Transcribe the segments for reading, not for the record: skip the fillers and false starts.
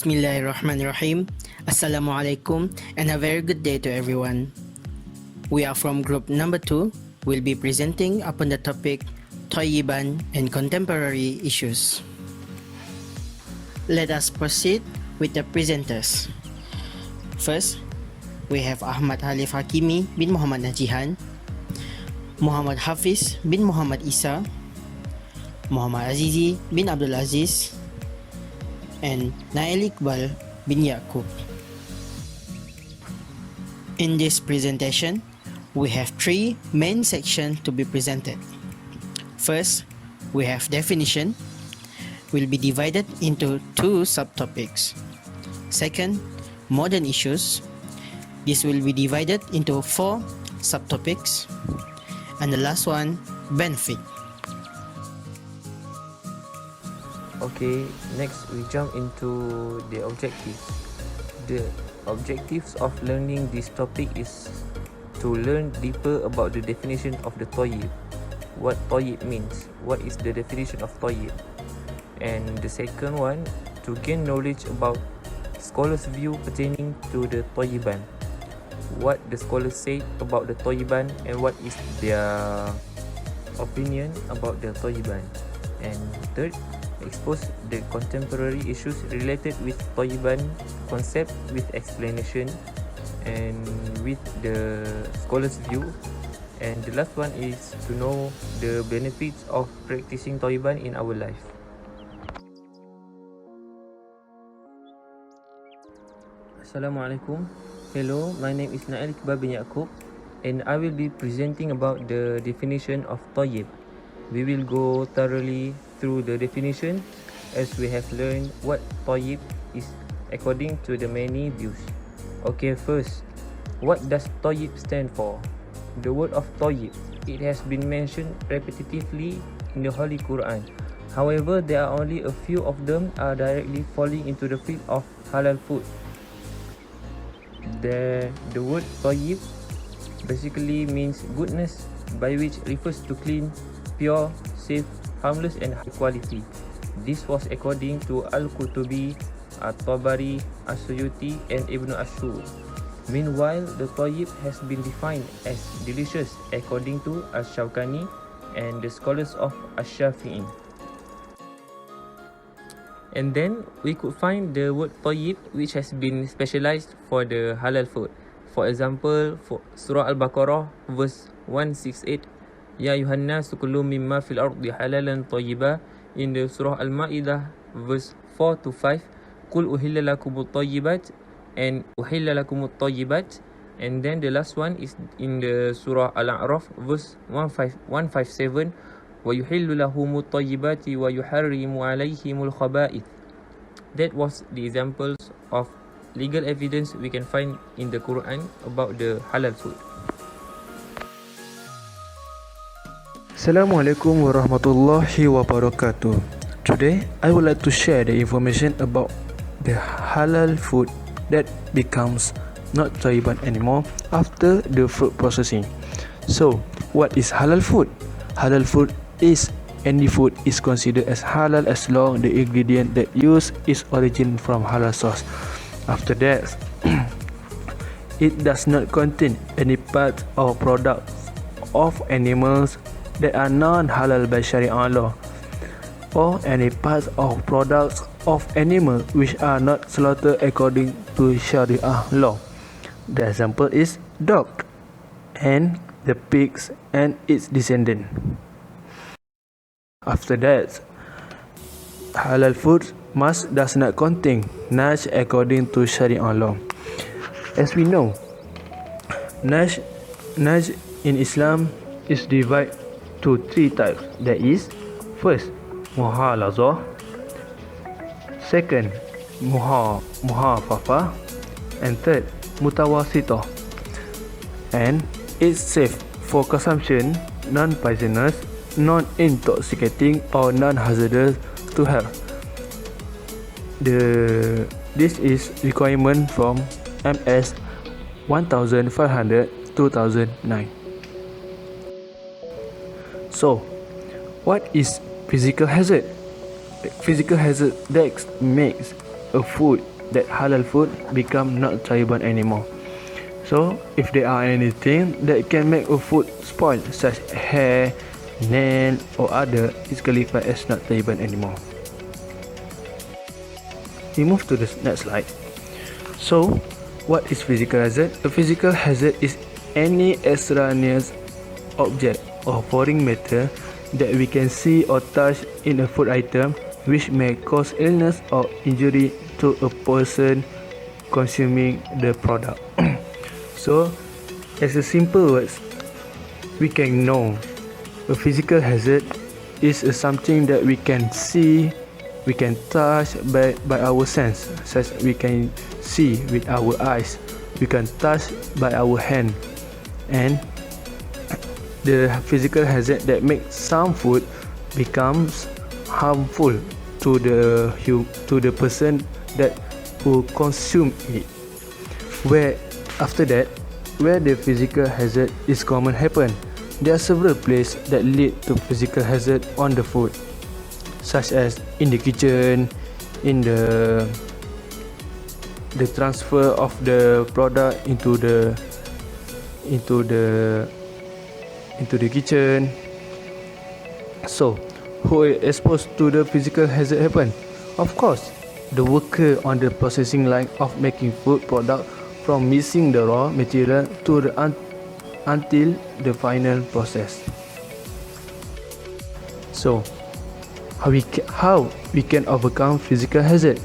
Bismillahirrahmanirrahim. Assalamualaikum and a very good day to everyone. We are from group number 2. We'll be presenting upon the topic Tayyiban and contemporary issues. Let us proceed with the presenters. First, we have Ahmad Alif Hakimi bin Mohamad Najihan, Mohamad Hafiz bin Mohamad Isa, Mohamad Azizi bin Abdul Aziz, and Iqbal bin Yaqub. In this presentation, we have 3 main sections to be presented. First, we have definition, will be divided into 2 subtopics. Second, modern issues. This will be divided into 4 subtopics. And the last one, benefit. Okay, next we jump into the objectives. The objectives of learning this topic is to learn deeper about the definition of the tayyib. What tayyib means, what is the definition of tayyib. And the second one, to gain knowledge about scholars' view pertaining to the tayyiban. What the scholars say about the tayyiban and what is their opinion about the tayyiban. And third, expose the contemporary issues related with Tayyiban concept with explanation and with the scholar's view. And the last one is to know the benefits of practicing Tayyiban in our life. Assalamualaikum. Hello, my name is Iqbal bin Yaqub and I will be presenting about the definition of Tayyib. We will go thoroughly through the definition as we have learned what tayyib is according to the many views. Okay, first, what does tayyib stand for? The word of tayyib, it has been mentioned repetitively in the Holy Quran. However, there are only a few of them are directly falling into the field of halal food. The word tayyib basically means goodness, by which refers to clean, pure, safe, harmless and high quality. This was according to Al-Qutubi, At-Tabari, As-Suyuti and Ibn Ashur. Meanwhile, the tayyib has been defined as delicious according to Ash-Shawkani and the scholars of Ash-Shafi'in. And then we could find the word tayyib which has been specialized for the halal food. For example, for Surah Al-Baqarah verse 168, Ya Yuhannas kulu mimma fil ardi halalan tayyiba. In the Surah Al-Ma'idah verse 4 to 5, Qul uhilla lakumut tayyibat and uhilla lakumut tayyibat. And then the last one is in the Surah Al-A'raf verse 157, Wa yuhillu lahumut tayyibati wa yuharrimu alayhimul khaba'ith. That was the examples of legal evidence we can find in the Quran about the halal food. Assalamualaikum warahmatullahi wabarakatuh. Today, I would like to share the information about the halal food that becomes not Tayyiban anymore after the fruit processing. So, what is halal food? Halal food is any food is considered as halal as long the ingredient that used is origin from halal source. After that, it does not contain any parts or products of animals that are non-halal by Sharia law, or any parts or products of animals which are not slaughtered according to Sharia law. The example is dog and the pigs and its descendant. After that, halal food does not contain nash according to Sharia law. As we know, nash in Islam is divided to 3 types. That is, first, muhalazah, second, muhafafa, and third, mutawasitah. And it's safe for consumption, non-poisonous, non-intoxicating or non-hazardous to health. This is requirement from MS 1500 2009. So, what is physical hazard? Physical hazard that makes a food that halal food become not Tayyiban anymore. So, if there are anything that can make a food spoil, such as hair, nail, or other, is qualified as not Tayyiban anymore. We move to the next slide. So, what is physical hazard? A physical hazard is any extraneous object or foreign matter that we can see or touch in a food item which may cause illness or injury to a person consuming the product. So, as a simple words, we can know a physical hazard is something that we can see, we can touch by our sense, such as we can see with our eyes, we can touch by our hand, and the physical hazard that makes some food becomes harmful to the person that who consume it. Where after that, where the physical hazard is common happen, there are several places that lead to physical hazard on the food, such as in the kitchen, in the transfer of the product into the kitchen. So, who is exposed to the physical hazard happen? Of course, the worker on the processing line of making food product, from mixing the raw material to the until the final process. So, how we can overcome physical hazard?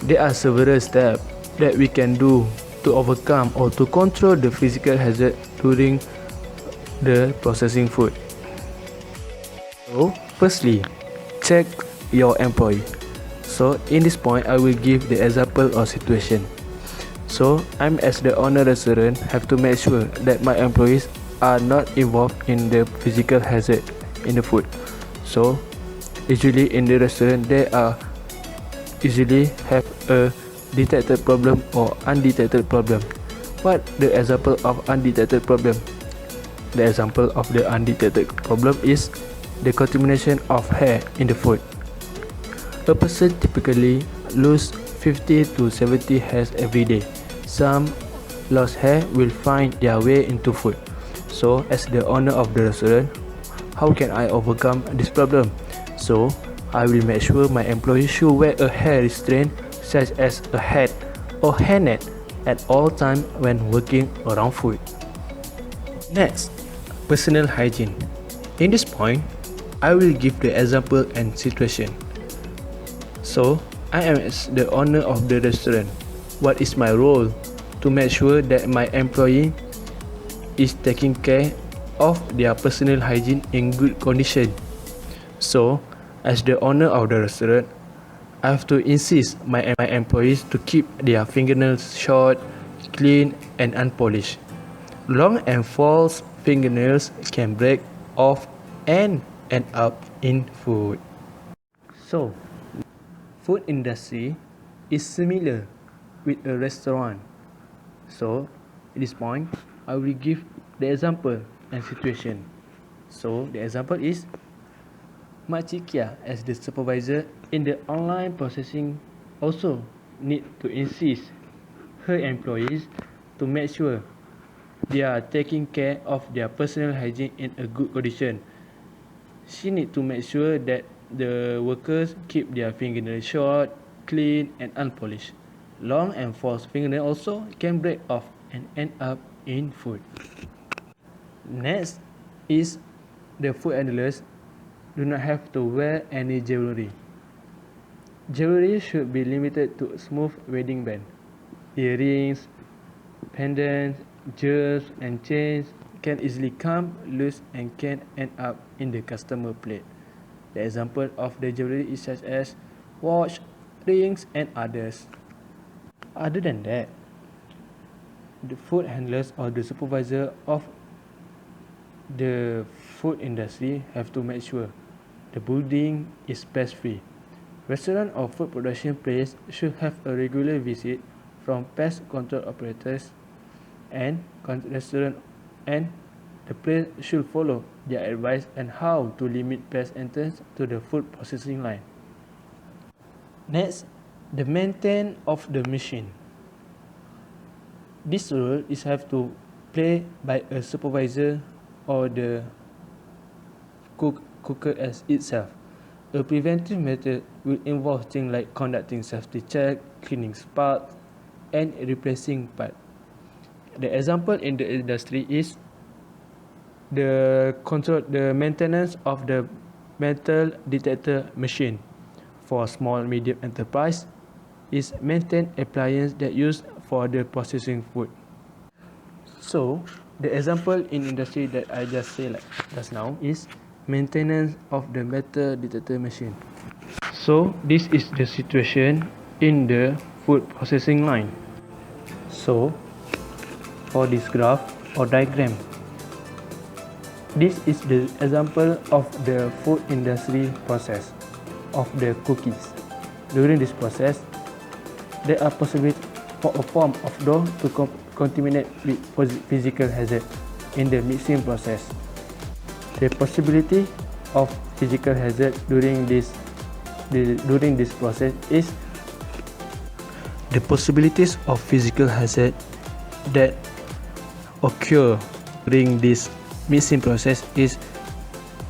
There are several steps that we can do to overcome or to control the physical hazard during the processing food. So, firstly, check your employee. So, in this point, I will give the example or situation. So, I'm as the owner restaurant have to make sure that my employees are not involved in the physical hazard in the food. So, usually in the restaurant, they are usually have a detected problem or undetected problem. What the example of undetected problem? The example of the undetected problem is the contamination of hair in the food. A person typically lose 50 to 70 hairs every day. Some lost hair will find their way into food. So, as the owner of the restaurant, how can I overcome this problem? So, I will make sure my employees should wear a hair restraint such as a hat or hairnet at all times when working around food. Next, personal hygiene. In this point, I will give the example and situation. So, I am as the owner of the restaurant. What is my role? To make sure that my employee is taking care of their personal hygiene in good condition. So, as the owner of the restaurant, I have to insist my employees to keep their fingernails short, clean and unpolished. Long and false fingernails can break off and end up in food. So, food industry is similar with a restaurant. So, at this point, I will give the example and situation. So, the example is Makcik Kia as the supervisor in the online processing also need to insist her employees to make sure they are taking care of their personal hygiene in a good condition. She need to make sure that the workers keep their fingernails short, clean and unpolished. Long and false fingernails also can break off and end up in food. Next is the food handlers do not have to wear any jewelry. Jewelry should be limited to smooth wedding band. Earrings, pendants, jewels and chains can easily come loose and can end up in the customer plate. The example of the jewelry is such as watch, rings and others. Other than that, the food handlers or the supervisor of the food industry have to make sure the building is pest free. Restaurant or food production place should have a regular visit from pest control operators and restaurant, and the place should follow their advice on how to limit pest entrance to the food processing line. Next The maintenance of the machine. This role is have to play by a supervisor or the cooker as itself. A preventive method will involve things like conducting safety check, cleaning sparks, and replacing parts. The example in the industry is the maintenance of the metal detector machine. For small medium enterprise, is maintain appliance that used for the processing food. So the example in industry that I just say like just now is maintenance of the metal detector machine. So this is the situation in the food processing line. So for this graph or diagram, this is the example of the food industry process of the cookies. During this process, there are possibilities for a form of dough to contaminate with physical hazard in the mixing process. The possibility of physical hazard during this process is the possibilities of physical hazard that occur during this mixing process is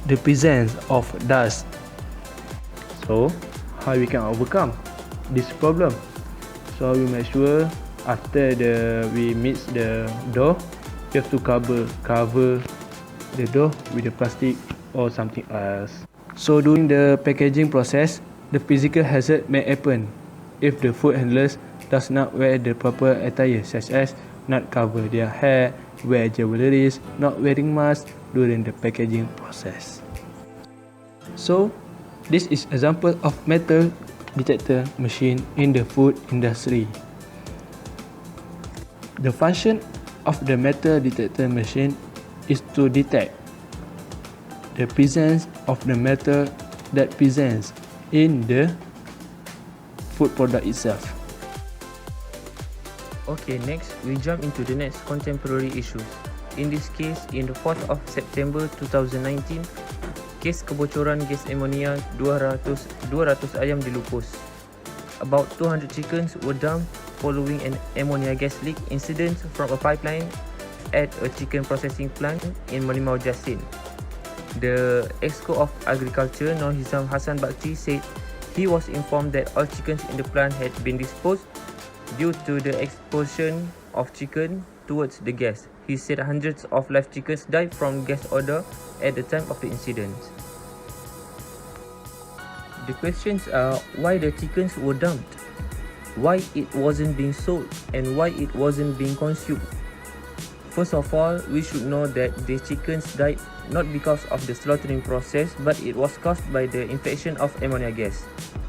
the presence of dust. So how we can overcome this problem? So we make sure after we mix the dough, you have to cover the dough with the plastic or something else. So during the packaging process, the physical hazard may happen if the food handlers does not wear the proper attire, such as not cover their hair, wear jewelries, not wearing masks during the packaging process. So this is example of metal detector machine in the food industry. The function of the metal detector machine is to detect the presence of the metal that presents in the food product itself. Okay, next we jump into the next contemporary issues. In this case, in the 4th of September 2019, kes kebocoran gas amonia 200 ayam dilupus. About 200 chickens were dumped following an ammonia gas leak incident from a pipeline at a chicken processing plant in Merlimau Jasin. The Exco of Agriculture Nurhizam Hassan Bakti said he was informed that all chickens in the plant had been disposed due to the exposure of chicken towards the gas. He said hundreds of live chickens died from gas odor at the time of the incident. The questions are why the chickens were dumped, why it wasn't being sold, and why it wasn't being consumed. First of all, we should know that the chickens died not because of the slaughtering process, but it was caused by the infection of ammonia gas.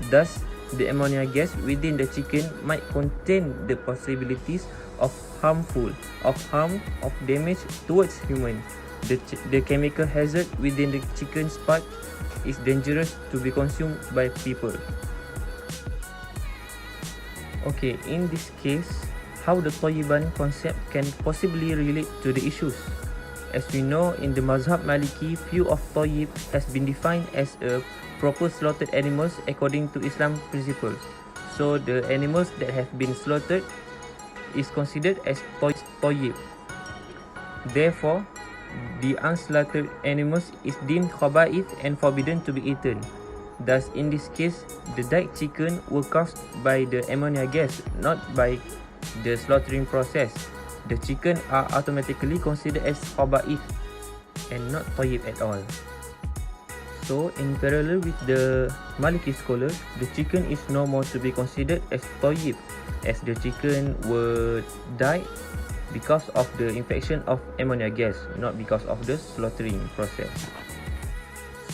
Thus, the ammonia gas within the chicken might contain the possibilities of harm of damage towards humans. The chemical hazard within the chicken's part is dangerous to be consumed by people. Okay, in this case, how the Tayyiban concept can possibly relate to the issues. As we know, in the Mazhab Maliki, view of Tayyib has been defined as a proper slaughtered animals according to Islam principles. So the animals that have been slaughtered is considered as Tayyib. Therefore, the unslaughtered animals is deemed khaba'ith and forbidden to be eaten. Thus, in this case, the died chicken were caused by the ammonia gas, not by the slaughtering process. The chicken are automatically considered as khaba'ith and not tayyib at all. So, in parallel with the Maliki scholars, the chicken is no more to be considered as tayyib, as the chicken were died because of the infection of ammonia gas, not because of the slaughtering process.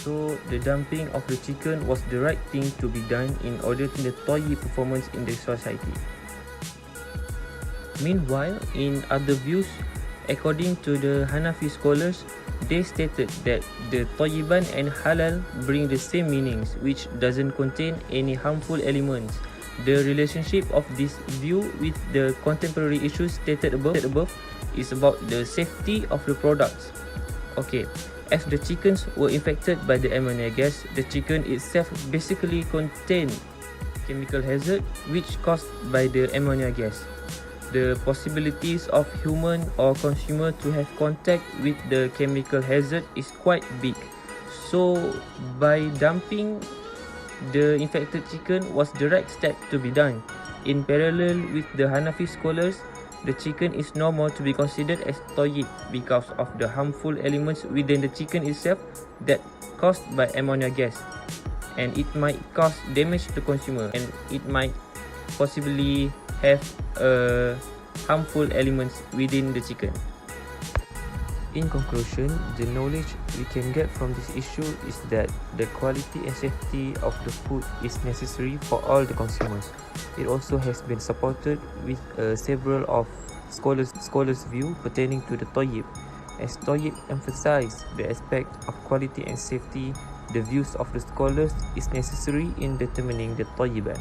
So, the dumping of the chicken was the right thing to be done in order to the tayyib performance in the society. Meanwhile, in other views, according to the Hanafi scholars, they stated that the Tayyiban and Halal bring the same meanings, which doesn't contain any harmful elements. The relationship of this view with the contemporary issues stated above is about the safety of the products. Okay, as the chickens were infected by the ammonia gas, the chicken itself basically contained chemical hazard which caused by the ammonia gas. The possibilities of human or consumer to have contact with the chemical hazard is quite big. So by dumping the infected chicken was the right step to be done. In parallel with the Hanafi scholars, the chicken is no more to be considered as tayyib because of the harmful elements within the chicken itself that caused by ammonia gas, and it might cause damage to consumer, and it might possibly have harmful elements within the chicken. In conclusion, the knowledge we can get from this issue is that the quality and safety of the food is necessary for all the consumers. It also has been supported with several of scholars' view pertaining to the tayyib. As tayyib emphasized the aspect of quality and safety, the views of the scholars is necessary in determining the tayyiban.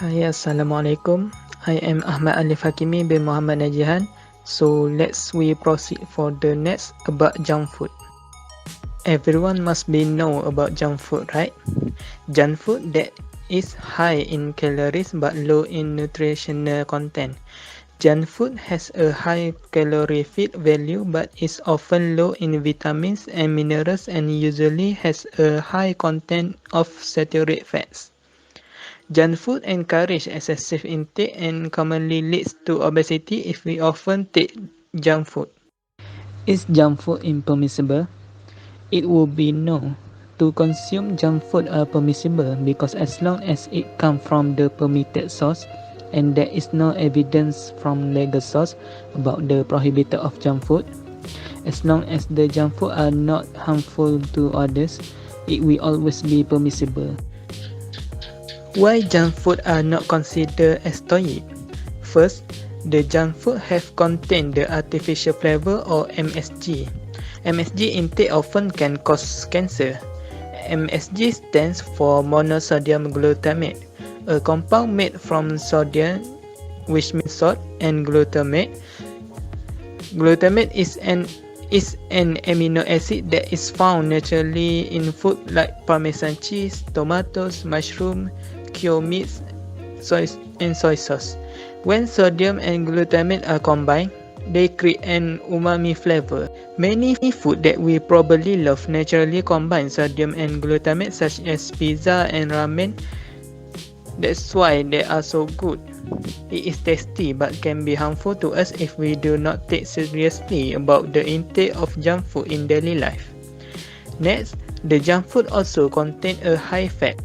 Hai, Assalamualaikum. I am Ahmad Alif Hakimi bin Mohamad Najihan. So let's proceed for the next about junk food. Everyone must know about junk food, right? Junk food that is high in calories but low in nutritional content. Junk food has a high calorific value but is often low in vitamins and minerals and usually has a high content of saturated fats. Junk food encourages excessive intake and commonly leads to obesity if we often take junk food. Is junk food impermissible? It would be no. To consume junk food are permissible because as long as it comes from the permitted source and there is no evidence from legal source about the prohibited of junk food, as long as the junk food are not harmful to others, it will always be permissible. Why junk food are not considered as tayyib? First, the junk food have contained the artificial flavor or MSG. MSG intake often can cause cancer. MSG stands for monosodium glutamate, a compound made from sodium, which means salt, and glutamate. Glutamate is an amino acid that is found naturally in food like parmesan cheese, tomatoes, mushroom, cured meats, and soy sauce. When sodium and glutamate are combined, they create an umami flavor. Many food that we probably love naturally combine sodium and glutamate, such as pizza and ramen. That's why they are so good. It is tasty but can be harmful to us if we do not take seriously about the intake of junk food in daily life. Next, the junk food also contain a high fat.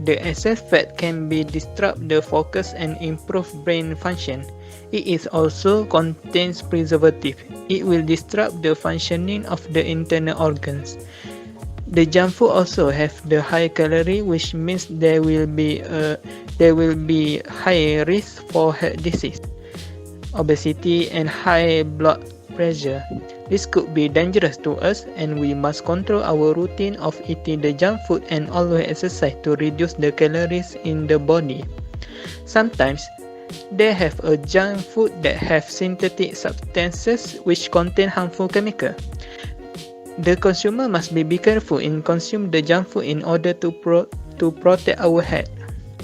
The excess fat can disrupt the focus and improve brain function. It is also contains preservative. It will disrupt the functioning of the internal organs. The junk food also have the high calorie, which means there will be high risk for heart disease, obesity, and high blood pressure. This could be dangerous to us, and we must control our routine of eating the junk food and always exercise to reduce the calories in the body. Sometimes they have a junk food that have synthetic substances which contain harmful chemicals. The consumer must be careful in consuming the junk food in order to protect our health.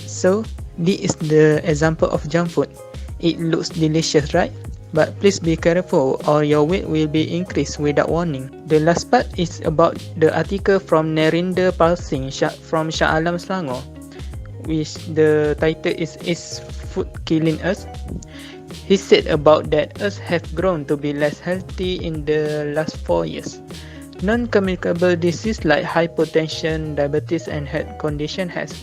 So, this is the example of junk food. It looks delicious, right? But please be careful or your weight will be increased without warning. The last part is about the article from Narinder Pal Singh from Shah Alam Selangor, which the title is Food Killing Us. He said about that us have grown to be less healthy in the last 4 years. Non-communicable disease like hypertension, diabetes, and heart condition has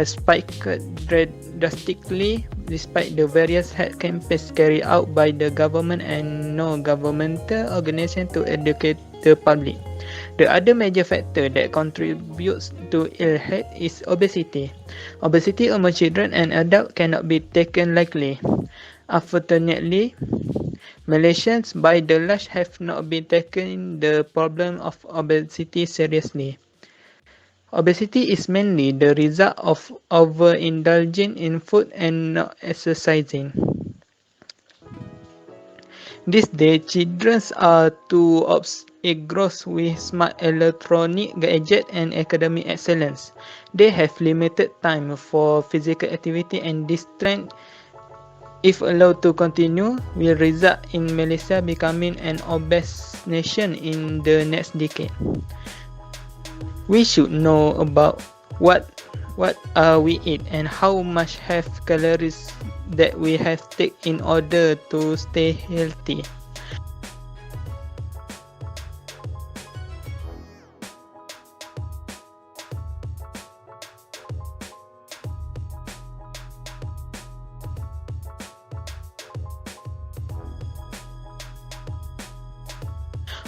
spiked drastically despite the various health campaigns carried out by the government and non-governmental organizations to educate the public. The other major factor that contributes to ill health is obesity. Obesity among children and adults cannot be taken lightly. Unfortunately, Malaysians by and large have not been taking the problem of obesity seriously. Obesity is mainly the result of overindulging in food and not exercising. These days, children are too It grows with smart electronic gadget and academic excellence. They have limited time for physical activity, and this trend, if allowed to continue, will result in Malaysia becoming an obese nation in the next decade. We should know about what we eat and how much have calories that we have take in order to stay healthy.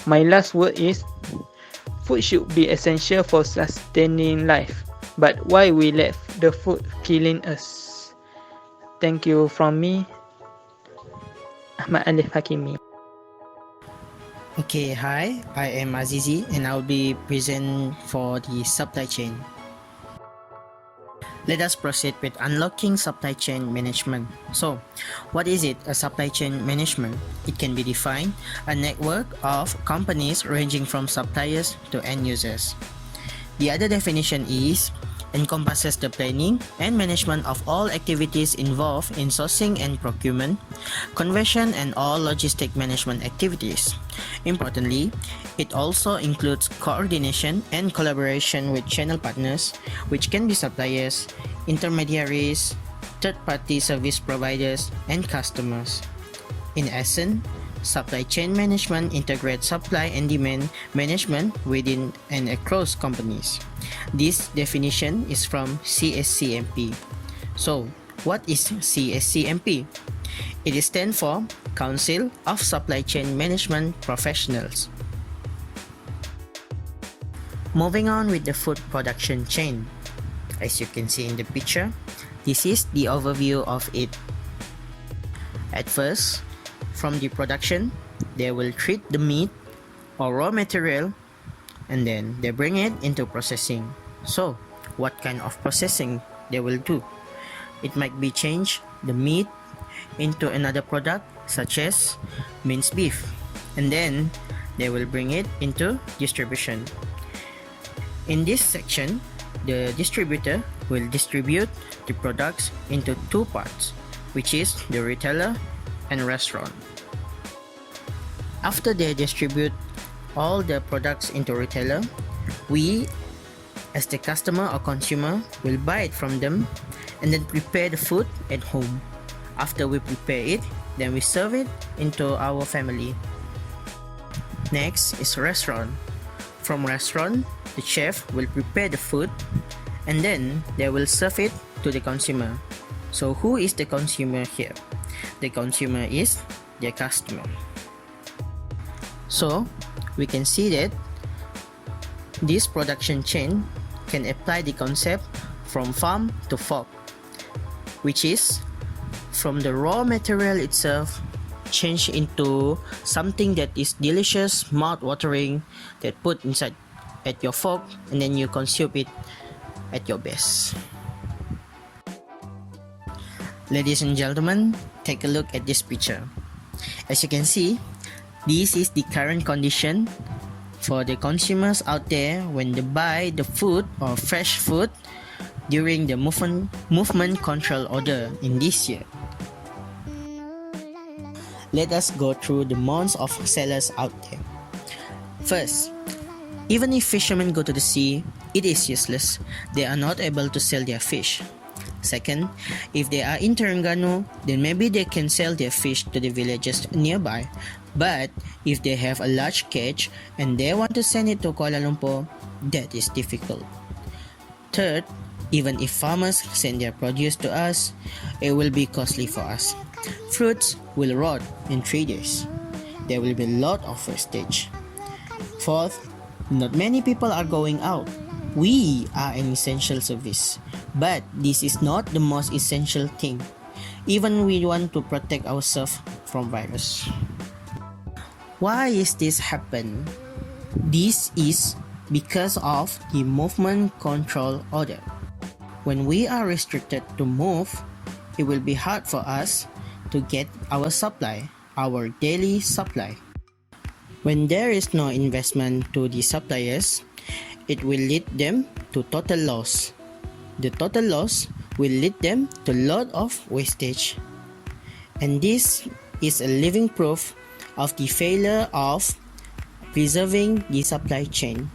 My last word is, food should be essential for sustaining life, but why we let the food killing us? Thank you from me, Ahmad Alif Hakimi. Okay, hi, I am Azizi and I'll be present for the supply chain. Let us proceed with unlocking supply chain management. So, what is it, a supply chain management? It can be defined a network of companies ranging from suppliers to end users. The other definition is encompasses the planning and management of all activities involved in sourcing and procurement, conversion, and all logistic management activities. Importantly, it also includes coordination and collaboration with channel partners, which can be suppliers, intermediaries, third-party service providers, and customers. In essence, supply chain management integrates supply and demand management within and across companies. This definition is from CSCMP. So, what is CSCMP? It stands for Council of Supply Chain Management Professionals. Moving on with the food production chain. As you can see in the picture, this is the overview of it. At first, from the production, they will treat the meat or raw material and then they bring it into processing. So, what kind of processing they will do? It might be change the meat into another product such as minced beef, and then they will bring it into distribution. In this section, the distributor will distribute the products into two parts, which is the retailer and restaurant. After they distribute all the products into retailer, we as the customer or consumer will buy it from them and then prepare the food at home. After we prepare it, then we serve it into our family. Next is restaurant. From restaurant, the chef will prepare the food and then they will serve it to the consumer. So who is the consumer here? The consumer is their customer. So we can see that this production chain can apply the concept from farm to fork, which is from the raw material itself change into something that is delicious, mouth-watering, that put inside at your fork and then you consume it at your best. Ladies and gentlemen, take a look at this picture. As you can see, this is the current condition for the consumers out there when they buy the food or fresh food during the movement control order in this year. Let us go through the months of sellers out there. First, even if fishermen go to the sea, it is useless. They are not able to sell their fish. Second, if they are in Terengganu, then maybe they can sell their fish to the villages nearby. But if they have a large catch and they want to send it to Kuala Lumpur, that is difficult. Third, even if farmers send their produce to us, it will be costly for us. Fruits will rot in 3 days. There will be a lot of wastage. Fourth, not many people are going out. We are an essential service, but this is not the most essential thing. Even we want to protect ourselves from virus. Why is this happen? This is because of the movement control order. When we are restricted to move, it will be hard for us to get our supply, our daily supply. When there is no investment to the suppliers, it will lead them to total loss. The total loss will lead them to a lot of wastage. And this is a living proof of the failure of preserving the supply chain.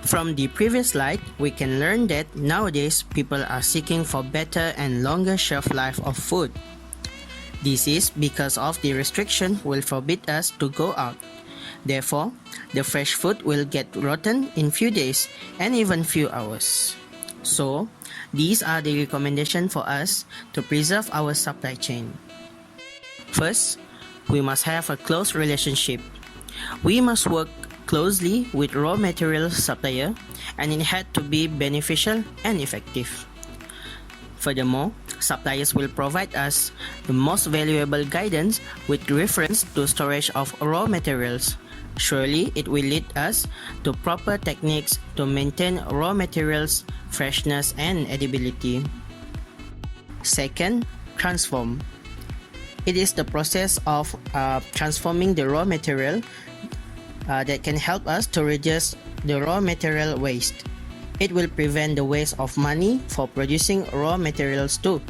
From the previous slide, we can learn that nowadays people are seeking for better and longer shelf life of food. This is because of the restriction will forbid us to go out. Therefore, the fresh food will get rotten in few days and even few hours. So, these are the recommendations for us to preserve our supply chain. First, we must have a close relationship. We must work closely with raw material supplier, and it had to be beneficial and effective. Furthermore, suppliers will provide us the most valuable guidance with reference to storage of raw materials. Surely, it will lead us to proper techniques to maintain raw materials, freshness and edibility. Second, transform. It is the process of transforming the raw material that can help us to reduce the raw material waste. It will prevent the waste of money for producing raw materials too.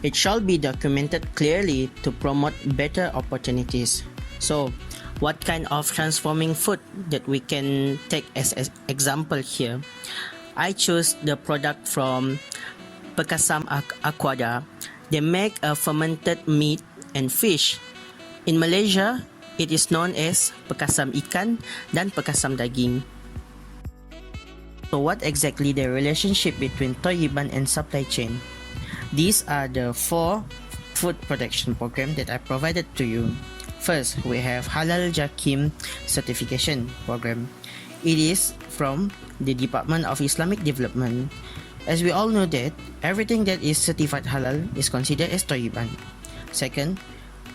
It shall be documented clearly to promote better opportunities. So, what kind of transforming food that we can take as an example here? I choose the product from Pekasam Aquada. They make a fermented meat and fish. In Malaysia, it is known as Pekasam Ikan dan Pekasam Daging. So what exactly the relationship between Tayyiban and supply chain? These are the 4 food protection program that I provided to you. First, we have Halal Jakim certification program. It is from the Department of Islamic Development. As we all know that everything that is certified halal is considered as Tayyiban. Second,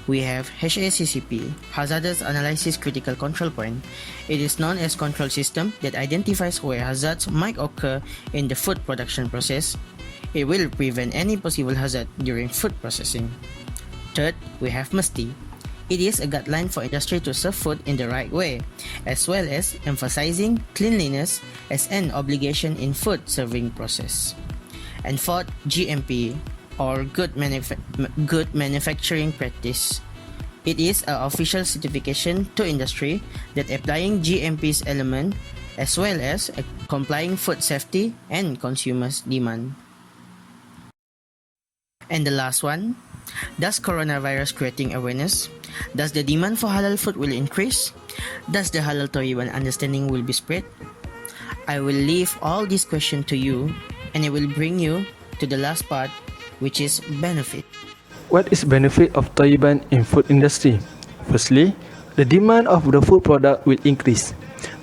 we have HACCP, Hazardous Analysis Critical Control Point. It is known as control system that identifies where hazards might occur in the food production process. It will prevent any possible hazard during food processing. Third, we have MUSTI. It is a guideline for industry to serve food in the right way, as well as emphasizing cleanliness as an obligation in food serving process. And fourth, GMP, or good manufacturing practice. It is an official certification to industry that applying GMP's element as well as complying food safety and consumers' demand. And the last one, does coronavirus creating awareness? Does the demand for halal food will increase? Does the halal Tayyiban understanding will be spread? I will leave all these questions to you, and it will bring you to the last part, which is benefit. What is benefit of Tayyiban in food industry? Firstly, the demand of the food product will increase.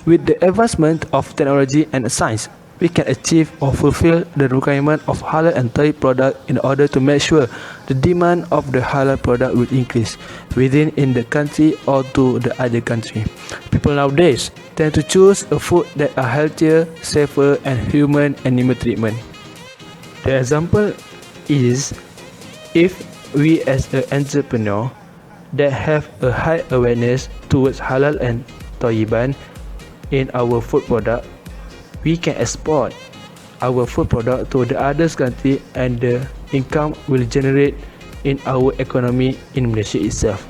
With the advancement of technology and science, we can achieve or fulfill the requirement of halal and Tayyib product in order to make sure the demand of the halal product will increase within in the country or to the other country. People nowadays tend to choose a food that are healthier, safer and human animal treatment. The example is if we as an entrepreneur that have a high awareness towards halal and Tayyiban in our food product, we can export our food product to the other country and the income will generate in our economy in Malaysia itself.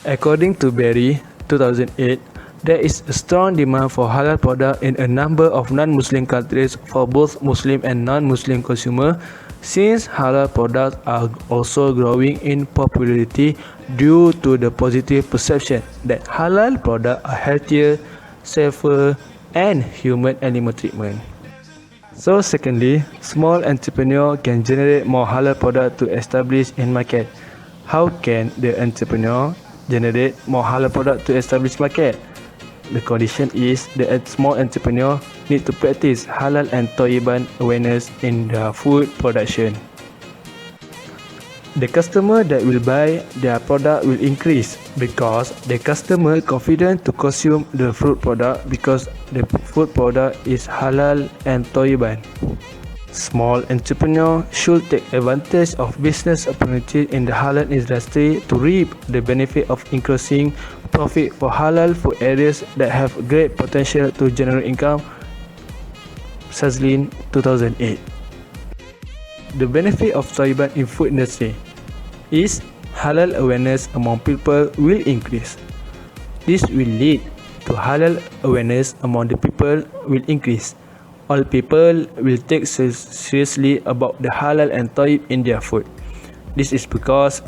According to Berry 2008, there is a strong demand for halal product in a number of non-Muslim countries for both Muslim and non-Muslim consumers, since halal products are also growing in popularity due to the positive perception that halal products are healthier, safer and human animal treatment. So secondly, small entrepreneur can generate more halal product to establish in market. How can the entrepreneur generate more halal product to establish market? The condition is the small entrepreneur need to practice halal and Tayyiban awareness in their food production. The customer that will buy their product will increase because the customer confident to consume the fruit product because the food product is halal and Tayyiban. Small entrepreneurs should take advantage of business opportunities in the halal industry to reap the benefit of increasing profit for halal food areas that have great potential to generate income. Sazlin, 2008. The benefit of Tayyiban in food industry is halal awareness among people will increase. This will lead to halal awareness among the people will increase. All people will take seriously about the halal and tayyib in their food. This is because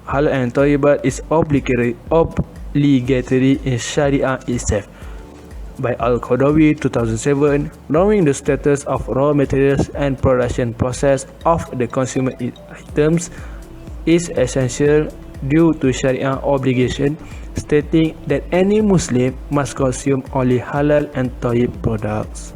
halal and tayyibat is obligatory in Sharia itself. By Al-Qadawi 2007, knowing the status of raw materials and production process of the consumer items is essential due to Sharia obligation stating that any Muslim must consume only halal and tayyib products.